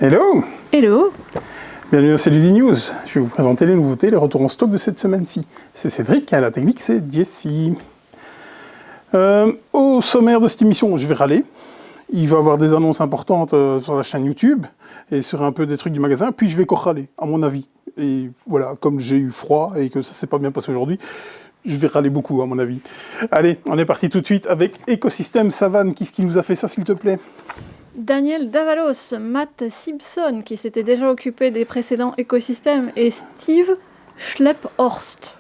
Hello! Hello! Bienvenue dans CLD News. Je vais vous présenter les nouveautés, les retours en stock de cette semaine-ci. C'est Cédric, à la technique c'est Jessie. Au sommaire de cette émission, je vais râler. Il va y avoir des annonces importantes sur la chaîne YouTube et sur un peu des trucs du magasin, puis je vais encore râler, à mon avis. Et voilà, comme j'ai eu froid et que ça s'est pas bien passé aujourd'hui, je vais râler beaucoup, à mon avis. Allez, on est parti tout de suite avec Écosystème Savane. Qui est-ce qui nous a fait ça, s'il te plaît? Daniel Davalos, Matt Simpson, qui s'était déjà occupé des précédents écosystèmes, et Steve Schlepphorst.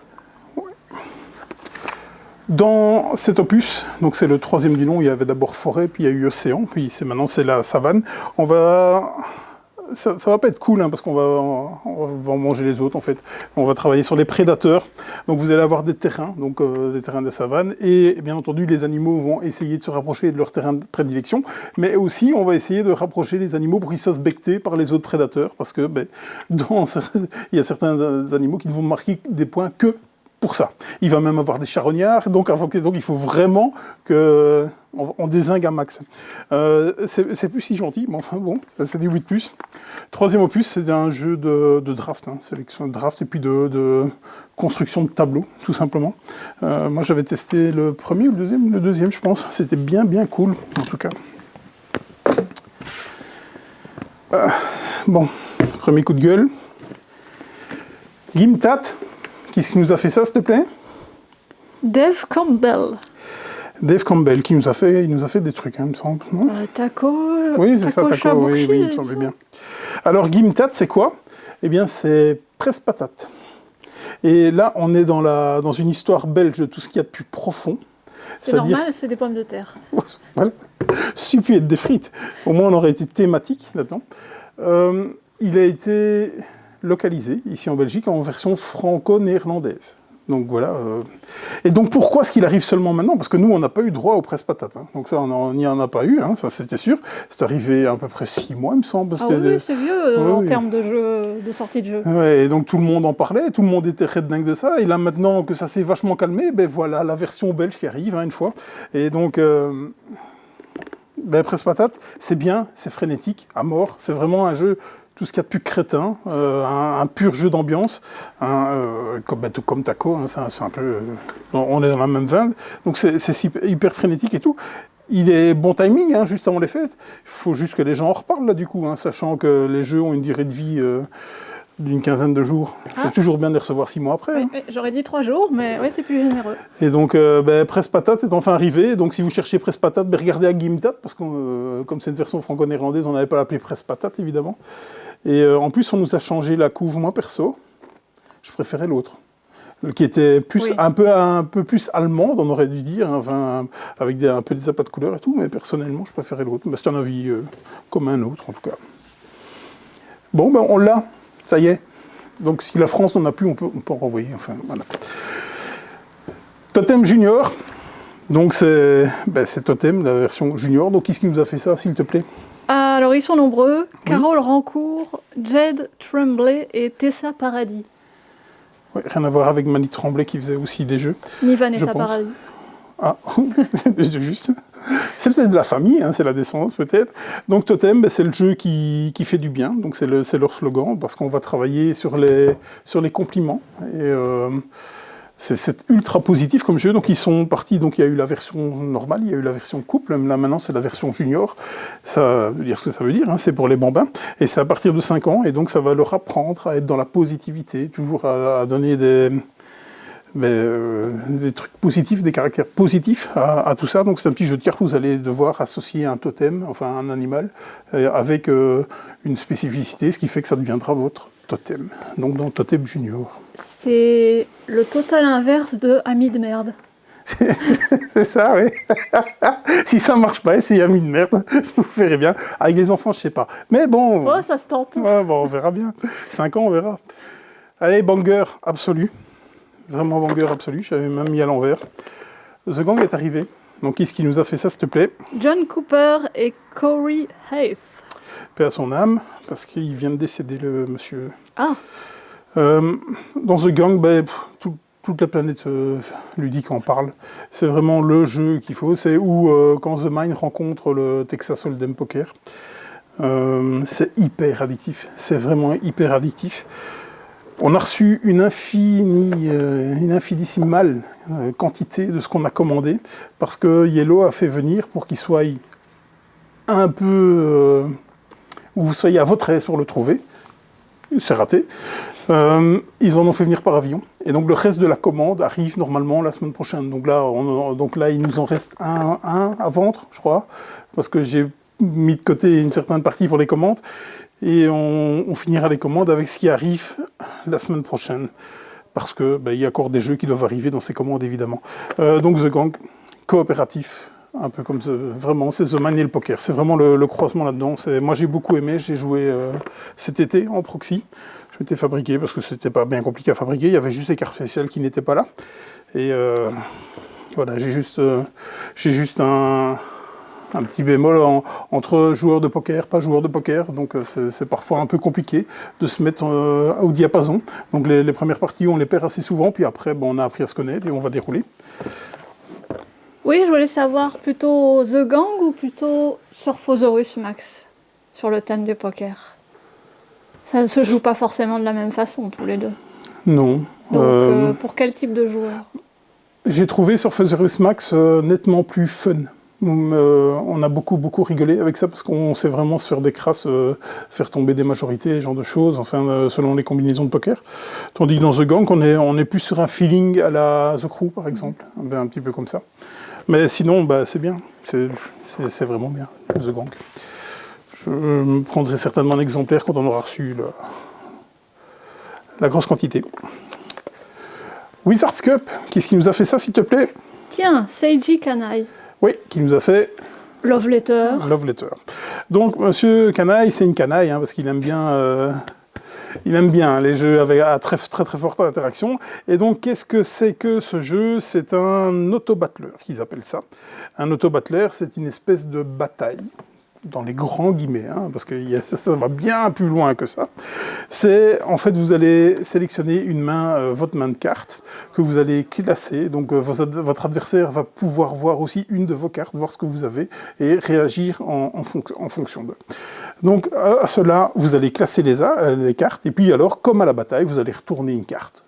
Dans cet opus, donc c'est le troisième du nom, il y avait d'abord forêt, puis il y a eu océan, puis maintenant c'est la savane. Ça va pas être cool, hein, parce qu'on va en manger les autres en fait. On va travailler sur les prédateurs. Donc vous allez avoir des terrains, des terrains de savane, et bien entendu les animaux vont essayer de se rapprocher de leur terrain de prédilection, mais aussi on va essayer de rapprocher les animaux pour qu'ils se fassent becter par les autres prédateurs, parce que il y a certains animaux qui ne vont marquer des points que pour ça. Il va même avoir des charognards, donc il faut vraiment qu'on dézingue un max. C'est plus si gentil, mais enfin bon, c'est du 8+. Troisième opus, c'est un jeu de draft, sélection de draft, et puis de construction de tableaux, tout simplement. Moi j'avais testé le premier ou le deuxième je pense, c'était bien cool, en tout cas. Bon, premier coup de gueule. Gimtat. Qui est-ce qui nous a fait ça, s'il te plaît? Dave Campbell. Dave Campbell, il nous a fait des trucs, hein, il me semble. Non Taco. Oui, c'est ça, Taco, Shabushi, oui, il me semblait bien. Alors, Gimtat, c'est quoi? Eh bien, c'est presse-patate. Et là, on est dans une histoire belge de tout ce qu'il y a de plus profond. C'est normal, c'est des pommes de terre. Voilà. Suffit être des frites. Au moins, on aurait été thématique là-dedans. Il a été localisé ici en Belgique en version franco-néerlandaise. Donc voilà. Et donc pourquoi est-ce qu'il arrive seulement maintenant? Parce que nous, on n'a pas eu droit aux presse-patates. Hein. Donc ça, on n'y en a pas eu, hein, ça c'était sûr. C'est arrivé à peu près 6 mois, il me semble. Ah oui, c'est vieux en termes de jeu, de sortie de jeu. Ouais, et donc tout le monde en parlait, tout le monde était très dingue de ça. Et là maintenant que ça s'est vachement calmé, voilà la version belge qui arrive une fois. Et donc... presse-patate, c'est bien, c'est frénétique, à mort. C'est vraiment un jeu, tout ce qu'il y a de plus crétin, un pur jeu d'ambiance, tout comme Taco, hein, c'est un peu... on est dans la même veine, donc c'est hyper frénétique et tout. Il est bon timing, hein, juste avant les fêtes. Il faut juste que les gens en reparlent, là, du coup, hein, sachant que les jeux ont une durée de vie... d'une quinzaine de jours. C'est toujours bien de les recevoir 6 mois après. Oui, hein. j'aurais dit 3 jours, mais ouais, t'es plus généreux. Et donc, Presse-Patate est enfin arrivé. Donc, si vous cherchez Presse-Patate, regardez à Gimtat, parce que comme c'est une version franco-néerlandaise, on n'avait pas l'appelé Presse-Patate, évidemment. Et en plus, on nous a changé la couve. Moi, perso, je préférais l'autre, qui était plus, un peu plus allemande, on aurait dû dire, hein, enfin, avec un peu des apats de couleurs et tout, mais personnellement, je préférais l'autre. C'est un avis comme un autre, en tout cas. Bon, on l'a. Ça y est. Donc si la France n'en a plus, on peut en renvoyer. Enfin, voilà. Totem Junior. Donc c'est Totem, la version Junior. Donc qui est-ce qui nous a fait ça, s'il te plaît? Alors ils sont nombreux. Carole Rancourt, Jed Tremblay et Tessa Paradis. Ouais, rien à voir avec Mani Tremblay qui faisait aussi des jeux. Ni Vanessa Paradis. Ah, juste. C'est peut-être de la famille, hein, c'est la descendance peut-être. Donc Totem, c'est le jeu qui fait du bien, donc c'est leur slogan, parce qu'on va travailler sur les compliments. Et c'est ultra positif comme jeu, donc ils sont partis, donc il y a eu la version normale, il y a eu la version couple, là maintenant c'est la version junior. Ça veut dire ce que ça veut dire, hein, c'est pour les bambins, et c'est à partir de 5 ans, et donc ça va leur apprendre à être dans la positivité, toujours à donner des trucs positifs, des caractères positifs à tout ça. Donc c'est un petit jeu de cartes où vous allez devoir associer un totem, enfin un animal, avec une spécificité, ce qui fait que ça deviendra votre totem. Donc dans Totem Junior. C'est le total inverse de Ami de merde. C'est ça, oui. Si ça marche pas, c'est Ami de merde, vous verrez bien. Avec les enfants, je sais pas. Mais bon... Oh, ça se tente. Ouais, on verra bien. 5 ans, on verra. Allez, banger absolu. Vraiment banger absolu, j'avais même mis à l'envers. The Gang est arrivé. Donc, qui est-ce qui nous a fait ça, s'il te plaît? John Cooper et Corey Haith. Paix à son âme, parce qu'il vient de décéder, le monsieur. Ah. Dans The Gang, toute la planète ludique en parle. C'est vraiment le jeu qu'il faut. C'est où quand The Mind rencontre le Texas Hold'em Poker. C'est hyper addictif, c'est vraiment hyper addictif. On a reçu une infinitsimale quantité de ce qu'on a commandé, parce que Yellow a fait venir pour qu'il soit un peu... où vous soyez à votre aise pour le trouver. C'est raté. Ils en ont fait venir par avion. Et donc le reste de la commande arrive normalement la semaine prochaine. Donc là il nous en reste un à vendre, je crois, parce que j'ai mis de côté une certaine partie pour les commandes. Et on finira les commandes avec ce qui arrive la semaine prochaine. Parce que il y a encore des jeux qui doivent arriver dans ces commandes, évidemment. Donc The Gang, coopératif. Un peu comme vraiment, c'est The Man et le poker. C'est vraiment le croisement là-dedans. Moi, j'ai beaucoup aimé. J'ai joué cet été en proxy. Je m'étais fabriqué parce que c'était pas bien compliqué à fabriquer. Il y avait juste des cartes spéciales qui n'étaient pas là. Et voilà, j'ai juste un petit bémol entre joueurs de poker, pas joueurs de poker. Donc c'est parfois un peu compliqué de se mettre au diapason. Donc les premières parties, on les perd assez souvent. Puis après, on a appris à se connaître et on va dérouler. Oui, je voulais savoir plutôt The Gang ou plutôt Surfosaurus Max sur le thème du poker. Ça ne se joue pas forcément de la même façon, tous les deux. Non. Donc, pour quel type de joueur? J'ai trouvé Surfosaurus Max nettement plus fun. On a beaucoup rigolé avec ça parce qu'on sait vraiment se faire des crasses, faire tomber des majorités, ce genre de choses, enfin selon les combinaisons de poker. Tandis que dans The Gang, on est plus sur un feeling à la The Crew par exemple, un petit peu comme ça. Mais sinon, c'est bien, c'est vraiment bien, The Gang. Je prendrai certainement un exemplaire quand on aura reçu la grosse quantité. Wizards Cup, qu'est-ce qui nous a fait ça, s'il te plaît? Tiens, Seiji Kanai. Oui, qui nous a fait... Love Letter. Love Letter. Donc, Monsieur Canaille, c'est une canaille, parce qu'il aime bien... Il aime bien les jeux à très forte interaction. Et donc, qu'est-ce que c'est que ce jeu? C'est un auto-battler, qu'ils appellent ça. Un auto-battler, c'est une espèce de bataille, dans les grands guillemets, parce que ça va bien plus loin que ça. C'est, en fait, vous allez sélectionner votre main de cartes, que vous allez classer. Donc, votre adversaire va pouvoir voir aussi une de vos cartes, voir ce que vous avez, et réagir en fonction d'eux. Donc, à cela, vous allez classer les cartes, et puis alors, comme à la bataille, vous allez retourner une carte.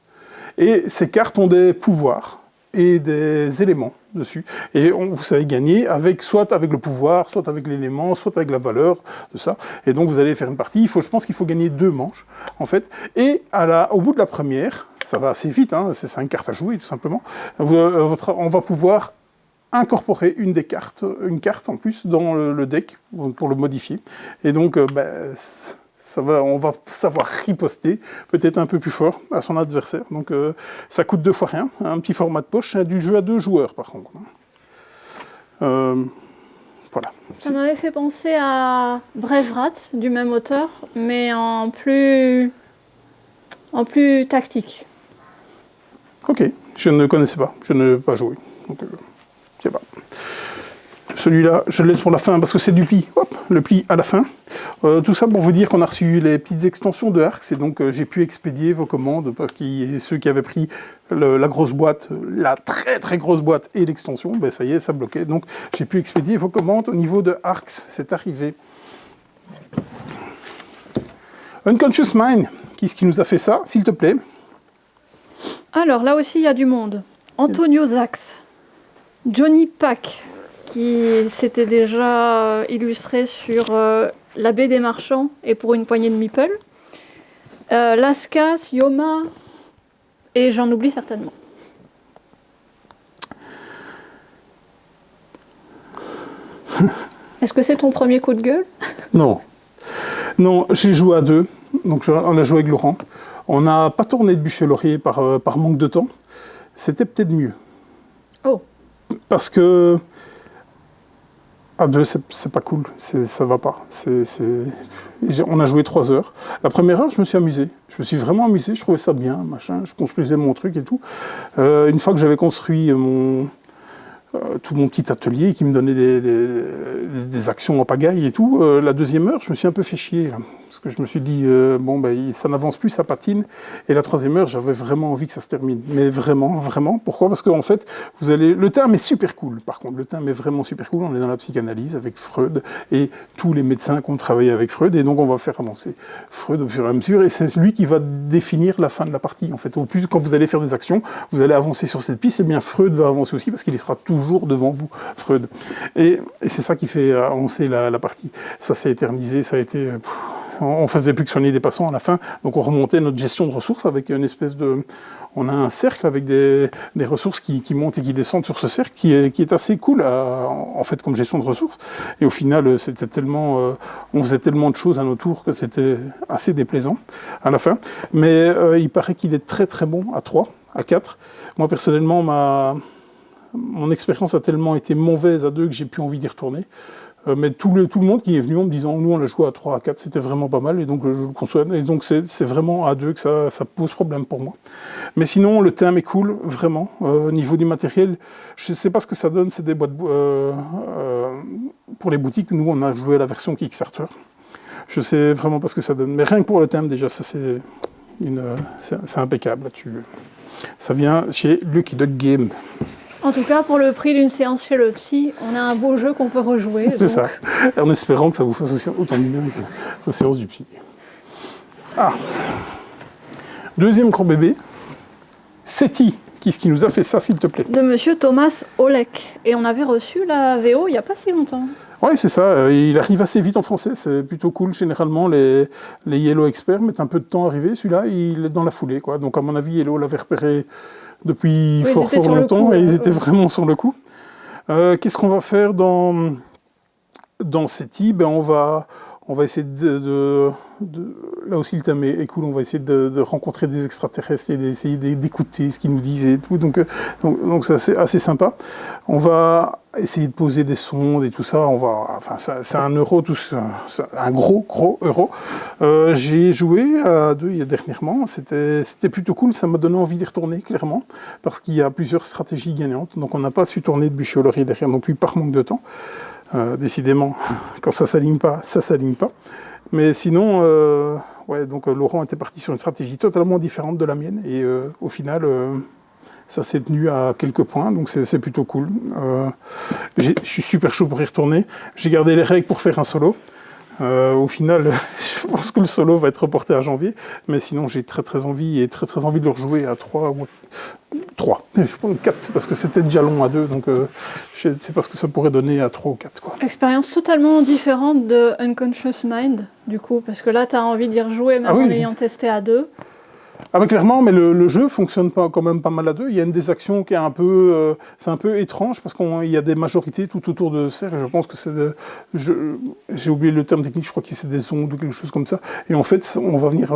Et ces cartes ont des pouvoirs et des éléments dessus. Et vous savez gagner soit avec le pouvoir, soit avec l'élément, soit avec la valeur de ça. Et donc vous allez faire une partie. Je pense qu'il faut gagner 2 manches, en fait. Et au bout de la première, ça va assez vite, c'est 5 cartes à jouer, tout simplement, on va pouvoir incorporer une carte en plus dans le deck pour le modifier. Et donc, on va savoir riposter peut-être un peu plus fort à son adversaire. Donc ça coûte 2 fois rien, un petit format de poche, du jeu à 2 joueurs par contre. Voilà. Ça m'avait fait penser à Braverat du même auteur, mais en plus tactique. Ok, je ne connaissais pas, je n'ai pas joué. Donc, je sais pas. Celui-là, je le laisse pour la fin parce que c'est du pli. Hop, le pli à la fin. Tout ça pour vous dire qu'on a reçu les petites extensions de Arx et donc j'ai pu expédier vos commandes parce que ceux qui avaient pris la grosse boîte, la très grosse boîte et l'extension, ça y est, ça bloquait. Donc j'ai pu expédier vos commandes au niveau de Arx. C'est arrivé. Unconscious Mind, qu'est-ce qui nous a fait ça, s'il te plaît? Alors là aussi, il y a du monde. Antonio Zax, Johnny Pack, qui s'était déjà illustré sur la baie des marchands et pour une poignée de meeple. Laskas, Yoma, et j'en oublie certainement. Est-ce que c'est ton premier coup de gueule? Non. Non, j'ai joué à 2. Donc on a joué avec Laurent. On n'a pas tourné de Bûcher-Laurier par manque de temps. C'était peut-être mieux. Oh. Parce que à 2, c'est pas cool, ça va pas. On a joué 3 heures. La première heure, je me suis amusé. Je me suis vraiment amusé, je trouvais ça bien, machin. Je construisais mon truc et tout. Une fois que j'avais construit tout mon petit atelier qui me donnait des actions en pagaille et tout, la deuxième heure, je me suis un peu fait chier. Là. Parce que je me suis dit, ça n'avance plus, ça patine. Et la troisième heure, j'avais vraiment envie que ça se termine. Mais vraiment, vraiment. Pourquoi? Parce qu'en fait, le terme est super cool. Par contre, le terme est vraiment super cool. On est dans la psychanalyse avec Freud et tous les médecins qui ont travaillé avec Freud. Et donc, on va faire avancer Freud au fur et à mesure. Et c'est lui qui va définir la fin de la partie. En fait, au plus, quand vous allez faire des actions, vous allez avancer sur cette piste. Et bien, Freud va avancer aussi parce qu'il sera toujours devant vous, Freud. Et c'est ça qui fait avancer la partie. Ça s'est éternisé, ça a été... on faisait plus que soigner des passants à la fin, donc on remontait notre gestion de ressources avec une espèce de... On a un cercle avec des ressources qui montent et qui descendent sur ce cercle qui est assez cool en fait comme gestion de ressources. Et au final, c'était tellement... on faisait tellement de choses à nos tours que c'était assez déplaisant à la fin. Mais il paraît qu'il est très très bon à 3, à 4. Moi personnellement, mon expérience a tellement été mauvaise à 2 que j'ai plus envie d'y retourner. Mais tout le monde qui est venu en me disant nous on l'a joué à 3, à 4, c'était vraiment pas mal et donc je le conçois. Et donc c'est vraiment à 2 que ça pose problème pour moi. Mais sinon le thème est cool, vraiment. Au niveau du matériel, je sais pas ce que ça donne, c'est des boîtes pour les boutiques. Nous on a joué à la version Kickstarter. Je sais vraiment pas ce que ça donne. Mais rien que pour le thème déjà, ça c'est impeccable là-dessus. Ça vient chez Lucky Duck Game. En tout cas, pour le prix d'une séance chez le psy, on a un beau jeu qu'on peut rejouer. C'est ça, en espérant que ça vous fasse aussi autant de bien que la séance du psy. Ah, deuxième grand bébé, SETI. Qui nous a fait ça, s'il te plaît? De monsieur Thomas Olek. Et on avait reçu la VO il n'y a pas si longtemps. Oui, c'est ça. Il arrive assez vite en français. C'est plutôt cool. Généralement, les Yellow Experts mettent un peu de temps à arriver. Celui-là, il est dans la foulée, quoi. Donc, à mon avis, Yellow l'avait repéré depuis fort longtemps et ils étaient vraiment sur le coup. Qu'est-ce qu'on va faire dans SETI? On va essayer là aussi le thème est cool, on va essayer de rencontrer des extraterrestres et d'essayer d'écouter ce qu'ils nous disent et tout, donc c'est assez sympa. On va essayer de poser des sondes et tout ça, c'est un euro, un gros euro. J'ai joué à 2 dernièrement, c'était plutôt cool, ça m'a donné envie d'y retourner clairement, parce qu'il y a plusieurs stratégies gagnantes, donc on n'a pas su tourner de bûcher au laurier derrière non plus par manque de temps. Décidément, quand ça s'aligne pas, ça s'aligne pas. Mais sinon, donc Laurent était parti sur une stratégie totalement différente de la mienne, et au final, ça s'est tenu à quelques points, donc c'est plutôt cool. Je suis super chaud pour y retourner. J'ai gardé les règles pour faire un solo. Au final, je pense que le solo va être reporté à janvier, mais sinon j'ai très envie de le rejouer à 3 ou 3. Je pense 4, c'est parce que c'était déjà long à 2, donc c'est parce que ça pourrait donner à 3 ou 4. Quoi. Expérience totalement différente de Unconscious Mind, du coup, parce que là tu as envie d'y rejouer même en ayant testé à 2. Ah mais clairement, mais le jeu fonctionne quand même pas mal à 2. Il y a une des actions qui est c'est un peu étrange parce qu'il y a des majorités tout autour de cercle. Je pense que j'ai oublié le terme technique. Je crois que c'est des ondes ou quelque chose comme ça. Et en fait, on va venir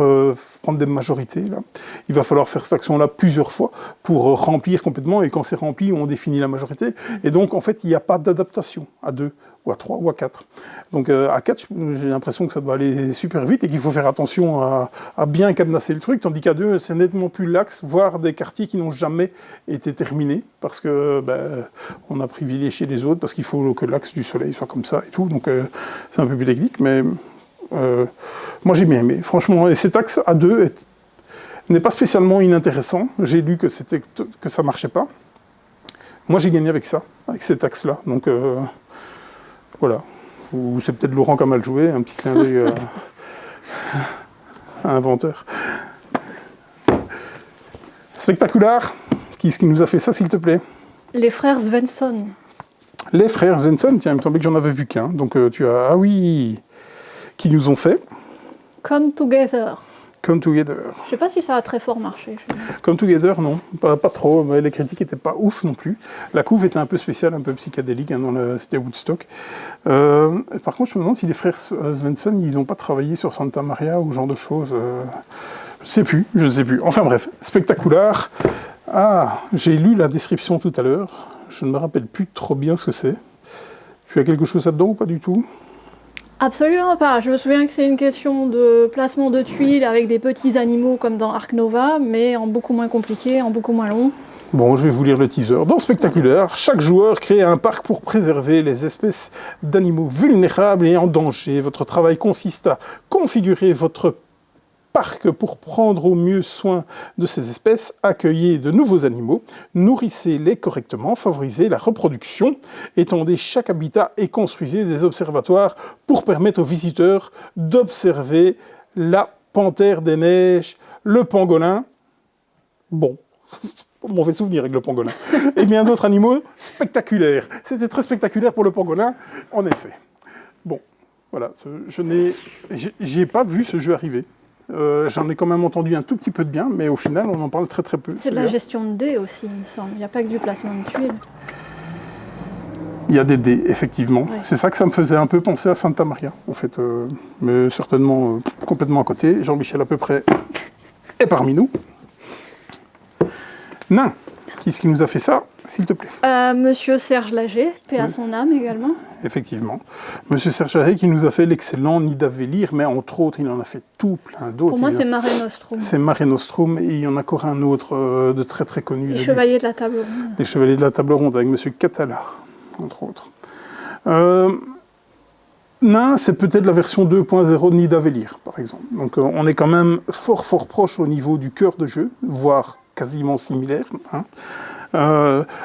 prendre des majorités là. Il va falloir faire cette action-là plusieurs fois pour remplir complètement. Et quand c'est rempli, on définit la majorité. Et donc en fait, il n'y a pas d'adaptation à 2. Ou à 3 ou à 4. Donc à 4, j'ai l'impression que ça doit aller super vite et qu'il faut faire attention à bien cadenasser le truc, tandis qu'à 2, c'est nettement plus lax, voire des quartiers qui n'ont jamais été terminés, parce que on a privilégié les autres, parce qu'il faut que l'axe du soleil soit comme ça et tout, donc c'est un peu plus technique, mais moi j'ai bien aimé, franchement, et cet axe à 2 n'est pas spécialement inintéressant, j'ai lu que ça marchait pas, moi j'ai gagné avec ça, avec cet axe-là, donc... Voilà. Ou c'est peut-être Laurent qui a mal joué, un petit clin d'œil à inventeur. Spectaculaire. Qui est-ce qui nous a fait ça, s'il te plaît? Les frères Svensson. Les frères Svensson, tiens, il me semblait que j'en avais vu qu'un. Donc tu as... Ah oui. Qui nous ont fait Come Together. Come Together. Je ne sais pas si ça a très fort marché. Come Together, non, pas trop. Mais les critiques n'étaient pas ouf non plus. La couve était un peu spéciale, un peu psychédélique, c'était Woodstock. Par contre, je me demande si les frères Svensson, ils n'ont pas travaillé sur Santa Maria ou ce genre de choses. Je ne sais plus. Enfin bref, spectaculaire. Ah, j'ai lu la description tout à l'heure. Je ne me rappelle plus trop bien ce que c'est. Tu as quelque chose là-dedans ou pas du tout? Absolument pas. Je me souviens que c'est une question de placement de tuiles avec des petits animaux comme dans Ark Nova, mais en beaucoup moins compliqué, en beaucoup moins long. Bon, je vais vous lire le teaser. Dans Spectaculaire, chaque joueur crée un parc pour préserver les espèces d'animaux vulnérables et en danger. Votre travail consiste à configurer votre parc pour prendre au mieux soin de ces espèces, accueillir de nouveaux animaux, nourrissez-les correctement, favorisez la reproduction, étendez chaque habitat et construisez des observatoires pour permettre aux visiteurs d'observer la panthère des neiges, le pangolin. Bon. Mauvais souvenir avec le pangolin. Et bien d'autres animaux spectaculaires. C'était très spectaculaire pour le pangolin, en effet. Bon, voilà, j'ai pas vu ce jeu arriver. J'en ai quand même entendu un tout petit peu de bien, mais au final, on en parle très très peu. C'est de la gestion de dés aussi, il me semble. Il n'y a pas que du placement de tuiles. Il y a des dés, effectivement. Ouais. C'est ça que ça me faisait un peu penser à Santa Maria, en fait. Mais certainement complètement à côté. Jean-Michel, à peu près, est parmi nous. Nain, qui est-ce qui nous a fait ça, s'il te plaît? Monsieur Serge Lager, paix à son âme également. Effectivement. Monsieur Serge Lager qui nous a fait l'excellent Nidavellir, mais entre autres, il en a fait tout plein d'autres. Pour moi, c'est Mare Nostrum. C'est Mare Nostrum, et il y en a encore un autre de très très connu. Les Chevaliers de la Table Ronde. Les Chevaliers de la Table Ronde, avec Monsieur Catala, entre autres. Nain, c'est peut-être la version 2.0 de Nidavellir, par exemple. Donc on est quand même fort fort proche au niveau du cœur de jeu, voire quasiment similaire, hein.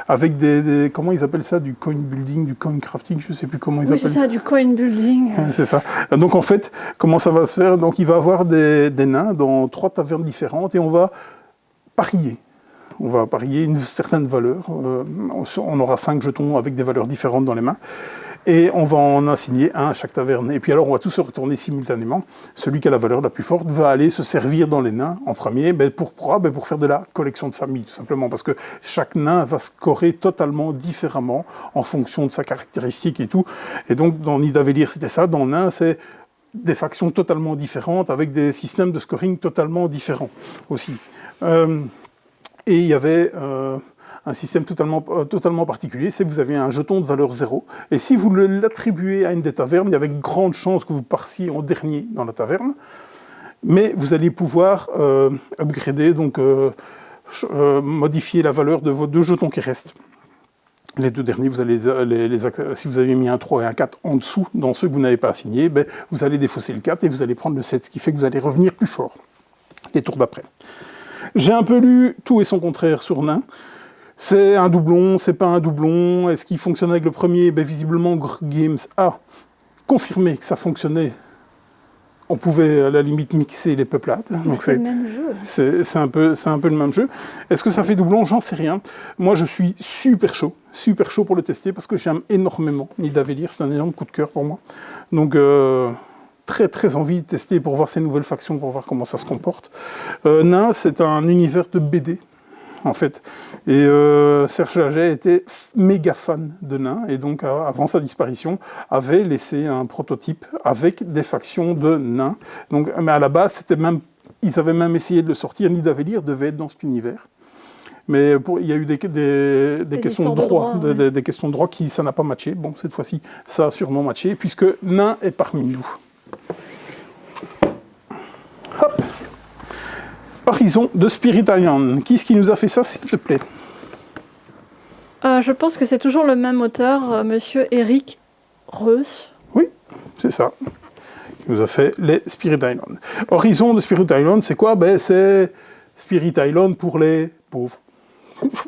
Avec des comment ils appellent ça, du coin building, du coin crafting, je ne sais plus comment ils appellent. C'est ça, du coin building. C'est ça. Donc en fait, comment ça va se faire? Donc il va y avoir des nains dans 3 tavernes différentes et on va parier. On va parier une certaine valeur. On aura 5 jetons avec des valeurs différentes dans les mains. Et on va en assigner un à chaque taverne. Et puis alors, on va tous se retourner simultanément. Celui qui a la valeur la plus forte va aller se servir dans les nains en premier. Pourquoi? Pour faire de la collection de famille, tout simplement. Parce que chaque nain va scorer totalement différemment en fonction de sa caractéristique et tout. Et donc, dans Nidavellir, c'était ça. Dans Nain, c'est des factions totalement différentes avec des systèmes de scoring totalement différents aussi. Et il y avait un système totalement particulier, c'est que vous avez un jeton de valeur 0, et si vous l'attribuez à une des tavernes, il y avait de grandes chances que vous partiez en dernier dans la taverne, mais vous allez pouvoir upgrader, donc modifier la valeur de vos 2 jetons qui restent. Les 2 derniers, vous allez si vous avez mis un 3 et un 4 en dessous, dans ceux que vous n'avez pas assignés, vous allez défausser le 4 et vous allez prendre le 7, ce qui fait que vous allez revenir plus fort les tours d'après. J'ai un peu lu tout et son contraire sur Nain. C'est un doublon, c'est pas un doublon. Est-ce qu'il fonctionne avec le premier? Visiblement, Games a confirmé que ça fonctionnait. On pouvait à la limite mixer les peuplades. Donc c'est le même jeu. C'est un peu le même jeu. Est-ce que ça fait doublon? J'en sais rien. Moi, je suis super chaud pour le tester parce que j'aime énormément Nidavellir. C'est un énorme coup de cœur pour moi. Donc très très envie de tester pour voir ces nouvelles factions, pour voir comment ça se comporte. Nain, c'est un univers de BD. En fait. Et Serge Laget était méga fan de Nain, et donc avant sa disparition, avait laissé un prototype avec des factions de Nain. Donc, mais à la base, ils avaient même essayé de le sortir. Nidavellir devait être dans cet univers. Mais il y a eu des questions de droit, des questions de droit qui ça n'a pas matché. Bon, cette fois-ci, ça a sûrement matché, puisque Nain est parmi nous. Hop. Horizon de Spirit Island. Qui est-ce qui nous a fait ça, s'il te plaît? Je pense que c'est toujours le même auteur, monsieur Eric Reuss. Oui, c'est ça. Qui nous a fait les Spirit Island. Horizon de Spirit Island, c'est quoi? C'est Spirit Island pour les pauvres.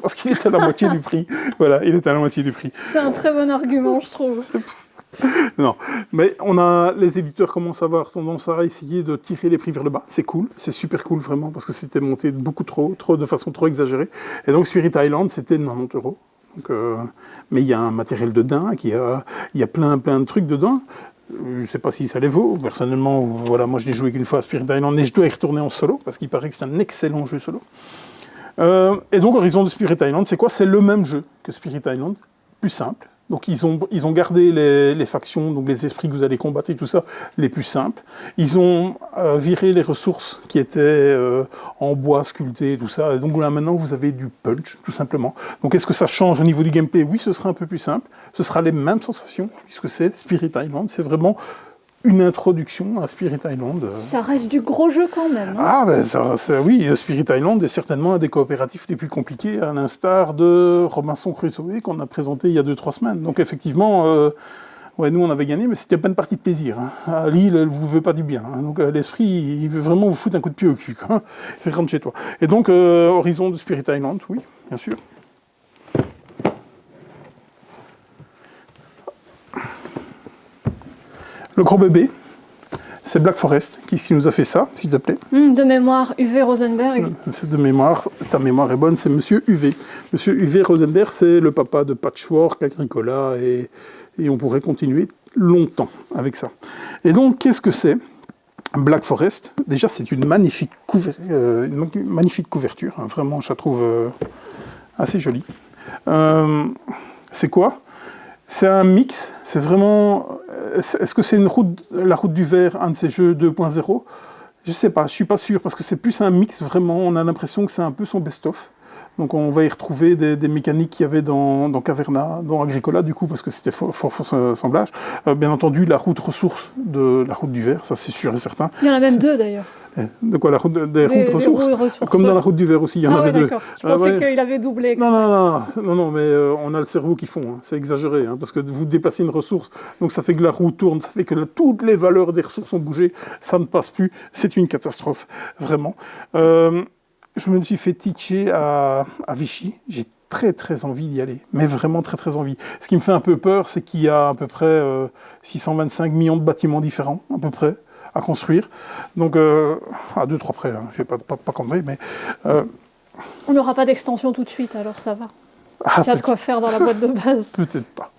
Parce qu'il est à la moitié du prix. Voilà, il est à la moitié du prix. C'est un très bon argument, je trouve. Non, mais les éditeurs commencent à avoir tendance à essayer de tirer les prix vers le bas. C'est cool, c'est super cool vraiment, parce que c'était monté beaucoup trop, de façon trop exagérée. Et donc Spirit Island, c'était 90 €. Donc, mais il y a un matériel de dingue, il y a plein de trucs dedans. Je ne sais pas si ça les vaut. Personnellement, voilà, moi je l'ai joué qu'une fois à Spirit Island, et je dois y retourner en solo, parce qu'il paraît que c'est un excellent jeu solo. Et donc Horizon de Spirit Island, c'est quoi? C'est le même jeu que Spirit Island, plus simple. Donc ils ont gardé les factions, donc les esprits que vous allez combattre et tout ça, les plus simples. Ils ont viré les ressources qui étaient en bois sculpté et tout ça. Et donc là maintenant vous avez du punch, tout simplement. Donc est-ce que ça change au niveau du gameplay? Oui, ce sera un peu plus simple. Ce sera les mêmes sensations, puisque c'est Spirit Island. C'est vraiment une introduction à Spirit Island. Ça reste du gros jeu quand même. Hein. Ah, ben oui, Spirit Island est certainement un des coopératifs les plus compliqués, à l'instar de Robinson Crusoe qu'on a présenté il y a 2-3 semaines. Donc effectivement, ouais, nous on avait gagné, mais c'était pas une partie de plaisir. Hein. À Lille, elle vous veut pas du bien. Hein. Donc l'esprit, il veut vraiment vous foutre un coup de pied au cul. Quoi. Il rentre chez toi. Et donc, Horizon de Spirit Island, oui, bien sûr. Le gros bébé, c'est Black Forest. Qui est-ce qui nous a fait ça, s'il te plaît? De mémoire, Uwe Rosenberg. C'est de mémoire, ta mémoire est bonne, c'est Monsieur Uwe. Monsieur Uwe Rosenberg, c'est le papa de Patchwork, Agricola, et on pourrait continuer longtemps avec ça. Et donc, qu'est-ce que c'est Black Forest? Déjà, c'est une magnifique couverture, hein, vraiment, je la trouve assez jolie. C'est quoi? C'est un mix, c'est vraiment... Est-ce que c'est la route du verre, un de ces jeux 2.0? Je ne sais pas, je ne suis pas sûr, parce que c'est plus un mix, vraiment, on a l'impression que c'est un peu son best-of. Donc on va y retrouver des mécaniques qu'il y avait dans Caverna, dans Agricola, du coup, parce que c'était fort semblage. Bien entendu, la route ressource de la route du verre, ça c'est sûr et certain. Il y en a même deux d'ailleurs. De quoi, la route des routes ressources? Comme dans la route du verre aussi, il y en avait deux. Je pensais qu'il avait doublé. Non, mais on a le cerveau qui fond, hein. C'est exagéré, hein, parce que vous déplacez une ressource, donc ça fait que la roue tourne, ça fait que toutes les valeurs des ressources ont bougé, ça ne passe plus, c'est une catastrophe, vraiment. Je me suis fait teacher à Vichy, j'ai très envie d'y aller, mais vraiment très envie. Ce qui me fait un peu peur, c'est qu'il y a à peu près 625 millions de bâtiments différents, à peu près, à construire. Donc, à 2-3 près, hein. Je ne vais pas compter, mais... On n'aura pas d'extension tout de suite, alors ça va. Il y a de quoi faire dans la boîte de base. Peut-être pas.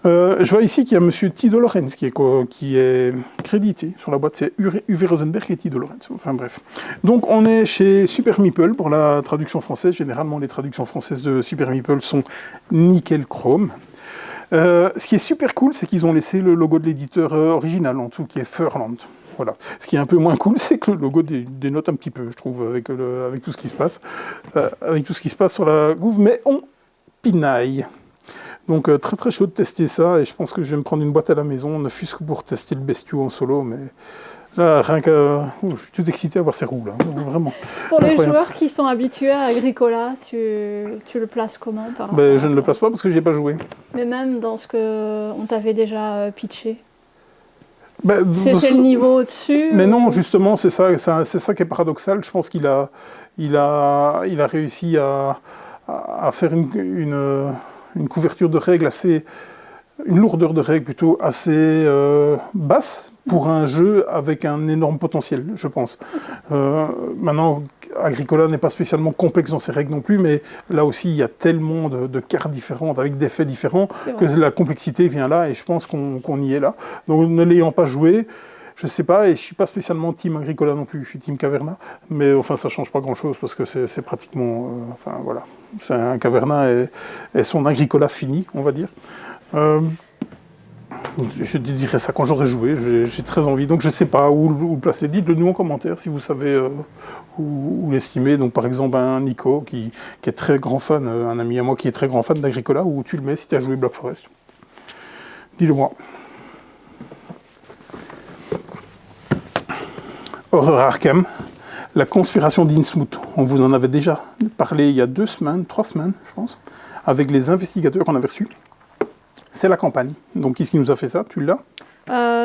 Je vois ici qu'il y a M. Tido Lorenz qui est crédité sur la boîte. C'est Uwe Rosenberg et Tido Lorenz. Enfin bref. Donc on est chez Super Meeple pour la traduction française. Généralement, les traductions françaises de Super Meeple sont nickel chrome. Ce qui est super cool, c'est qu'ils ont laissé le logo de l'éditeur original en dessous, qui est Furland. Voilà. Ce qui est un peu moins cool, c'est que le logo dénote un petit peu, je trouve, avec tout ce qui se passe. Avec tout ce qui se passe sur la gouve, mais on pinaille. Donc très chaud de tester ça, et je pense que je vais me prendre une boîte à la maison, ne fût-ce que pour tester le bestiau en solo, mais là, rien que... je suis tout excité à voir ces roues, là, vraiment. Pour les joueurs qui sont habitués à Agricola, tu le places comment je ne le place pas parce que je n'y ai pas joué. Mais même dans ce qu'on t'avait déjà pitché c'est le niveau au-dessus. Mais non, justement, c'est ça qui est paradoxal. Je pense qu'il a réussi à faire une couverture de règles une lourdeur de règles plutôt assez basse pour un jeu avec un énorme potentiel, je pense. Maintenant, Agricola n'est pas spécialement complexe dans ses règles non plus, mais là aussi, il y a tellement de cartes différentes, avec des faits différents, que la complexité vient là, et je pense qu'on y est là. Donc, ne l'ayant pas joué, je ne sais pas, et je ne suis pas spécialement team Agricola non plus, je suis team Caverna, mais enfin, ça ne change pas grand-chose, parce que c'est pratiquement... enfin, voilà. C'est un Caverna et son Agricola fini, on va dire. Je dirais ça quand j'aurai joué, j'ai très envie, donc je ne sais pas où le placer. Dites-le nous en commentaire si vous savez où l'estimer. Donc par exemple un Nico qui est très grand fan, un ami à moi qui est très grand fan d'Agricola, où tu le mets si tu as joué Black Forest. Dis-le moi. Horror Arkham, la conspiration d'Innsmouth. On vous en avait déjà parlé il y a 3 semaines, je pense, avec les investigateurs qu'on avait reçus. C'est la campagne. Donc, qui est-ce qui nous a fait ça? Tu l'as?